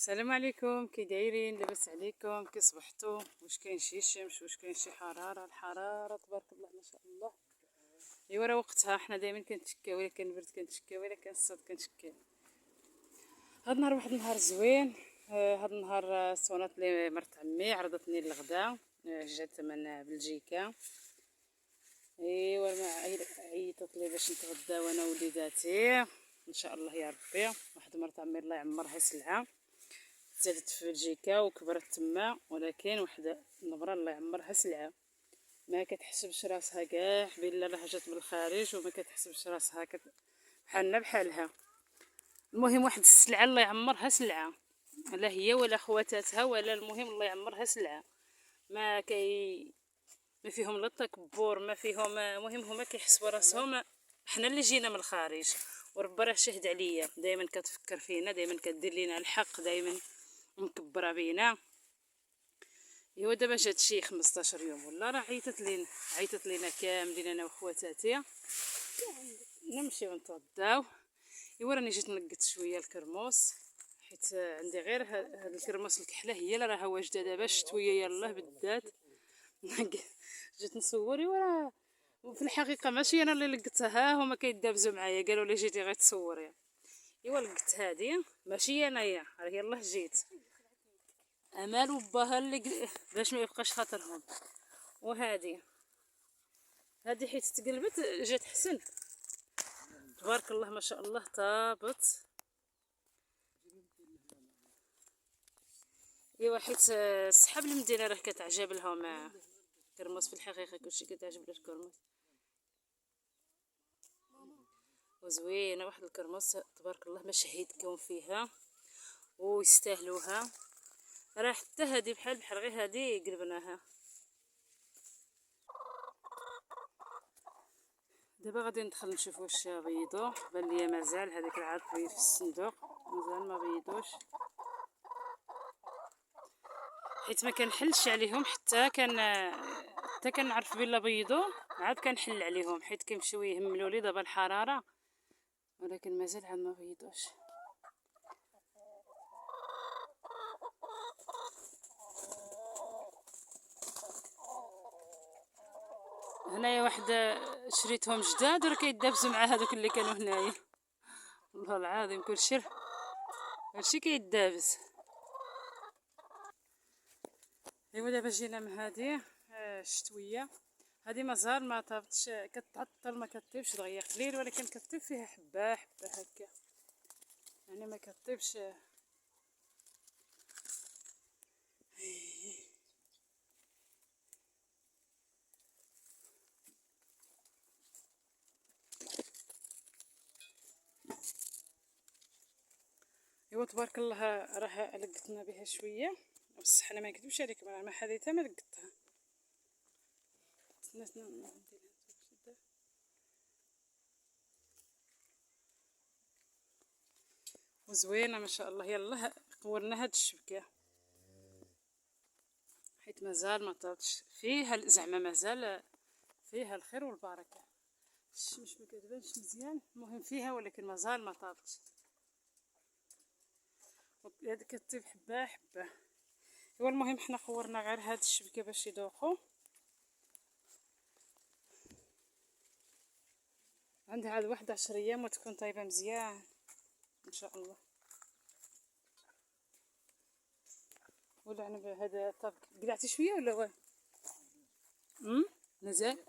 السلام عليكم، كي دايرين؟ لاباس عليكم؟ كي صبحتوا؟ واش كاين شي شمس؟ واش كاين شي حراره؟ الحراره تبارك الله ما شاء الله. ايوا راه وقتها، حنا دائما كنتشكاو، الا كان البرد كنتشكاو، الا كان الصيد كنتشكاو. هاد النهار واحد النهار زوين. هاد النهار صونات لي مرت عمي، عرضتني الغدا. جات من بلجيكا. ايوا عيطت لي باش نتغداو انا ووليداتي ان شاء الله يا ربي. واحد مرت عمي الله يعمرها سلعه، زادت في بلجيكا وكبرت تما، ولكن وحده النبره الله يعمرها سلعه ما كتحسبش راسها كاع بلا راه جات من الخارج وما كتحسبش راسها بحالنا بحالها. المهم واحد السلعه الله يعمرها سلعه، لا هي ولا خواتاتها ولا، المهم الله يعمرها سلعه. ما فيهم لا تكبر، ما فيهم، المهم هما كيحسبوا راسهم حنا اللي جينا من الخارج. وربي راه شاهد عليا، دائما كتفكر فينا، دائما كدير لينا الحق، دائما مكبره بينا. ايوا دابا جات شي 15 يوم ولا راه عيطت لينا كاملين انا وخواتاتي نمشيو نتغداو. ايوا راني جيت نقت شويه الكرموس، حيت عندي غير هاد الكرموس الكحله هي اللي راها واجده دابا الشتويه يلاه بالذات. جيت نصور. ايوا راه في الحقيقه ماشي انا اللي لقيتها، هما كيدابزوا معايا قالوا لي جيتي غير تصوري. ايوا لقيت هادي ماشي انايا، راه يلاه جيت امال وباها اللي باش ما يبقاش خاطرهم. وهادي حيت تقلبت جات حسن تبارك الله ما شاء الله طابت. ايوا حيت السحاب المدينه راه كتعجب لهم كرموس، في الحقيقه كلشي كتعجب له الكرموس وزوينه. واحد الكرموس تبارك الله ما شهيتكم فيها ويستاهلوها. راه حتى هادي بحال غير هادي قلبناها. دابا غادي ندخل نشوف واش بيضوا، بان ليا مازال هذاك العاد بيض في الصندوق، مازال ما بيضوش، حيت ما كنحلش عليهم حتى كنعرف بلا بيضوا عاد كنحل عليهم، حيت كيمشيو يهملوا لي دابا الحراره، ولكن مازال عاد ما بيضوش. هنايا واحد شريتهم جداد وراه كيدابزوا مع هذوك اللي كانوا هنايا، والله العظيم كلشي كيدابز. ايوا دابا جينا من هذه الشتويه، هذه مازال ما طابتش، كتعطل ما كطيبش دغيا قليل، ولكن كطيب فيها حبه حبه هكا، يعني ما كطيبش. ايوا تبارك الله راه لقتنا بها شويه، بصح انا ما نكذبش عليكم راه ما حديتها ما لقيتها. وزوينه ما شاء الله. يلا قورنا هاد الشبكه حيت مازال ما طابتش فيها، زعما مازال فيها الخير والبركه. الشمس ما كتبانش مزيان، المهم فيها ولكن مازال ما طابتش، هذه كطيب حبه حبه. هو المهم حنا خورنا غير هاد الشبكه باش يذوقوا. عندها عاد واحد 10 ايام وتكون طايبه مزيان ان شاء الله. ولا انا هذا طاب قلعتي شويه ولا واه مازال.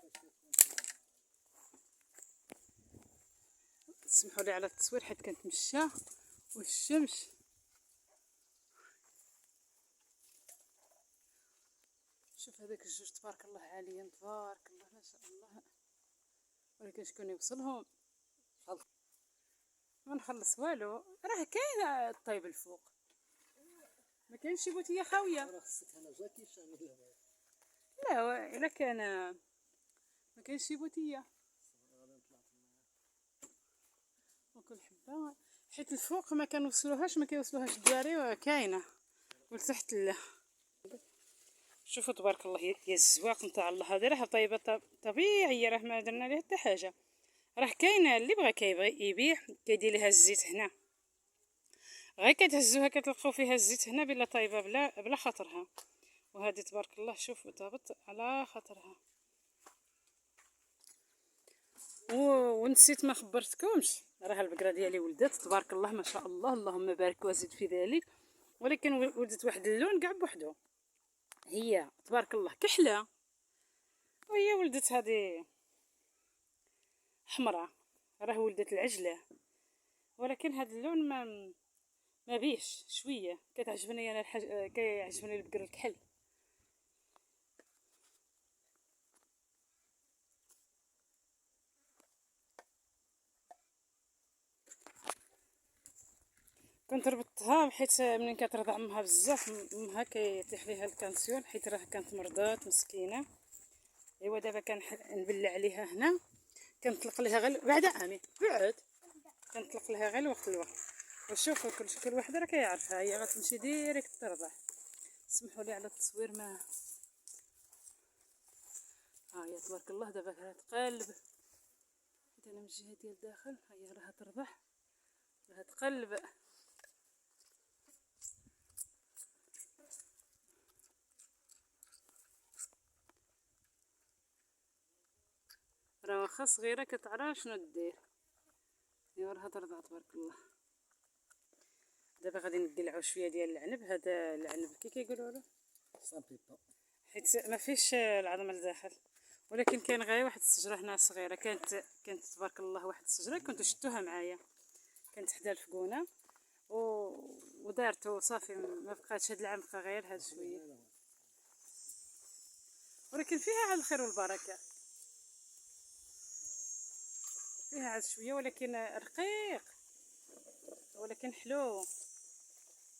تسمحوا لي على التصوير حيت كنتمشى والشمس. شوف هذاك الجوج تبارك الله عاليين تبارك الله ما شاء الله، ولكن شكون يوصلهم؟ ما نخلص والو، راه كاين الطيب الفوق، ما كاينش شي بوتيه خاويه. لا الا كان ما كاينش شي بوتيه وكل حبه، حيت الفوق ما كنوصلوهاش، ما كيوصلوهاش الدراري، كاينه ولتحت لا. شوفوا تبارك الله يا الزواق نتاع الله، هذه راه طيبه طبيعيه، راه ما درنا ليها حتى حاجه. راه كاينه اللي بغى كيبغي يبيع كيدير لها الزيت هنا، غير كتهزوها كتلقاو فيها الزيت هنا بلا طايبه بلا خاطرها. وهذه تبارك الله شوف طابت على خاطرها. ونسيت ما خبرتكمش، راه البقره ديالي ولدت تبارك الله ما شاء الله اللهم بارك وزد في ذلك، ولكن ولدت واحد اللون كاع بوحدو، هي تبارك الله كحله، وهي ولدت هذه حمراء، راه ولدت العجله، ولكن هذا اللون ما بيش شويه كتعجبني انا كيعجبني البقر الكحل. كنت ربطتها حيت منين كترضع امها بزاف امها كيطيح ليها الكانسيون حيت راه كانت مرضات مسكينه. ايوا دابا كنبلع عليها هنا، كنطلق لها غير بعد عامي بعد كنطلق لها غير وقت الوقت. وشوفوا كل وحده راه كيعرفها، هي غتمشي ديريكت ترضع. سمحوا لي على التصوير ما ها هي تبارك الله دابا كتقلب انا من الجهه ديال الداخل، هي راها ترضع راها تقلب. راه واخا صغيره كتعرف شنو دير. ايوا راها ترضع تبارك الله. دابا غادي نقلعو شويه ديال العنب، هذا العنب كي كيقولوا له صابيطو حيت ما فيش العظم لداخل، ولكن كاين غير واحد الشجره هنا صغيره، كانت تبارك الله واحد الشجره كنت شدوها معايا، كانت حدا الفقونه ودارته صافي ما بقاتش. هاد العام بقى غير هاد شويه، ولكن فيها عاد الخير والبركه، فيها عاد شويه ولكن رقيق ولكن حلو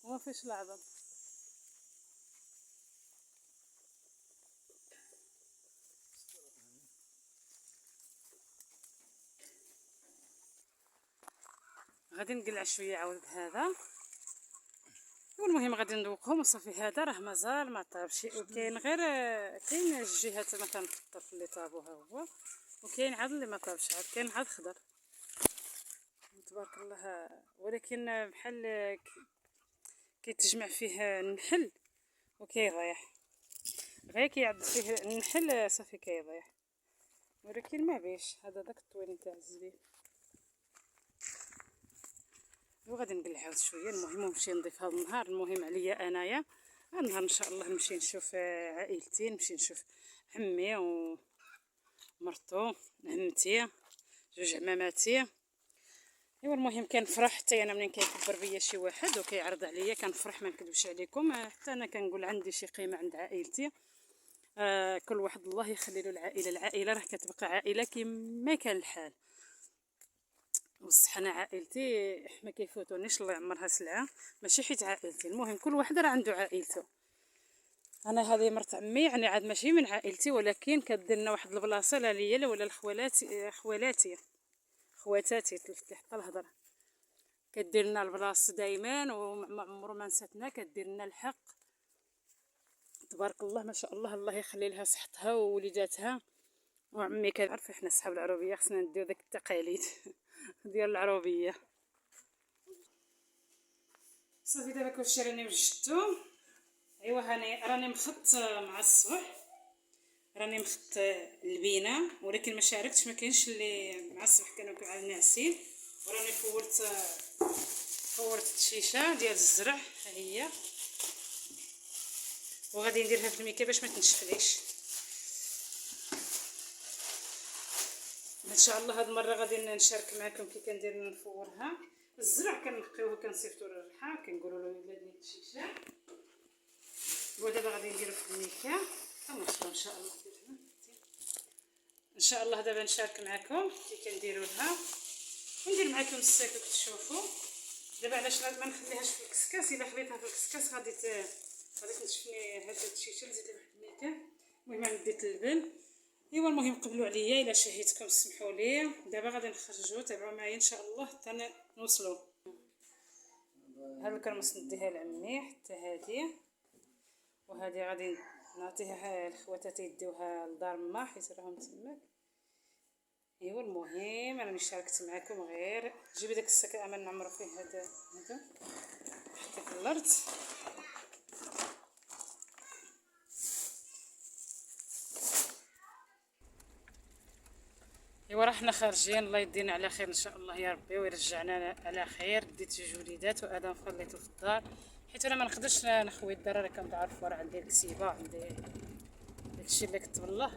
وما فيش العظم. غادي نقلع شويه عاود بهذا، والمهم غادي نذوقهم وصافي. هذا راه مازال ما طابش، وكاين غير كاين الجهات مثلا في الطرف اللي طابوها هو، وكاين عاد اللي ما طابش، عاد كاين عاد خضر تبارك الله. ولكن بحال كيتجمع فيه النحل وكيضيع، غير كيعض فيه النحل صافي كيضيع، ولكن ما بيش هذا داك الطويل نتاع الزبيب. وغادي نقلعها شويه. المهم نمشي نضيف هذا النهار، المهم عليا انايا هذا النهار ان شاء الله نمشي نشوف عائلتي، نمشي نشوف عمي ومرتو عمتي جوج عماماتي. ايوا المهم كنفرح حتى انا منين كيكبر بيا شي واحد وكيعرض عليا كنفرح، ما نكذبش عليكم، حتى انا كنقول عندي شي قيمه عند عائلتي. كل واحد الله يخلي له العائله، العائله راه كتبقى عائله كما كان الحال. بصح انا عائلتي ما كيفوتونيش الله يعمرها سلعه، ماشي حيت عائلتي، المهم كل واحد راه عنده عائلته. انا هذه مرت عمي يعني عاد ماشي من عائلتي، ولكن كدير لنا واحد البلاصه لا ليا لا ولا خواتاتي تلفت لي حتى الهضره، كدير لنا البلاصه دائما وما عمره ما نساتنا، كدير لنا الحق تبارك الله ما شاء الله، الله يخلي لها صحتها ووليداتها. وعمي كنعرف احنا صحاب العروبيه خصنا نديو داك التقاليد ديال العروبيه. صافي دابا كلشي راني وجدتو. ايوا راني مخط مع الصبح، راني مخط البينه، ولكن ما شاركتش، ما كاينش اللي مع الصبح كانوا ناعسين. وراني فورت الشيشه ديال الزرع ها هي، وغادي نديرها في الميكا باش ما تنشفليش ان شاء الله. هاد المره غادي نشارك معكم كي كندير نفورها. الزرع كنقيوه كنصيفطو للريحه كنقولوا له الا نيت الشيشه. ودابا غادي نديرو في الميكا كنوصلو ان شاء الله. ان شاء الله دابا نشارك معكم كي كنديروا لها، وندير معكم الساكوك تشوفوا. دابا علاش ما نخليهاش في الكسكاس، الا خليتها في الكسكاس غادي تنشفني هاد الشيشه. نزيد واحد الميكا، المهم نديت اللبن. ايوا المهم قبلوا عليا الا شهيتكم سمحوا لي. دابا غادي نخرجوا، تابعوا معايا ان شاء الله حتى نوصلوا. هاد الكرمس نديها لعمي حتى هادي، وهذه غادي نعطيها لخواتاتي يديوها لدار ما حيت راهم تماك. ايوا المهم انا شاركت معكم غير جيبي داك الساك امل نعمرو فيه هذا حتى في الارض. ايوا راه حنا خارجين، الله يدينا على خير ان شاء الله يا ربي ويرجعنا على خير. ديت جوليدات وادم خليته في الدار حيت انا ما نقدرش نخوي الدار، راه كنعرفوا راه عندي الكتيبه، عندي داكشي اللي كتب الله.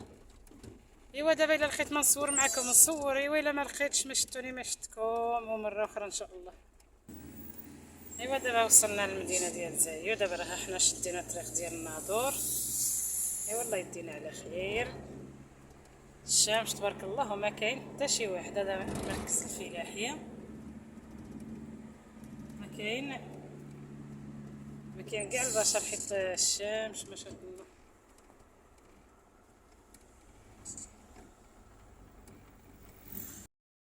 ايوا دابا الا لقيت ما نصور معكم نصور، ايوا الا ما لقيتش ما شفتوني ما شفتكم، ومره اخرى ان شاء الله. ايوا دابا وصلنا للمدينه ديال زايو، دابا راه حنا شدينا الطريق ديال الناظور. ايوا الله يدينا على خير. الشمس تبارك الله وما كاين حتى شي واحد، هذا مركز الفلاحيه ما كاين كاع البشر حيت الشمس ما شاء الله.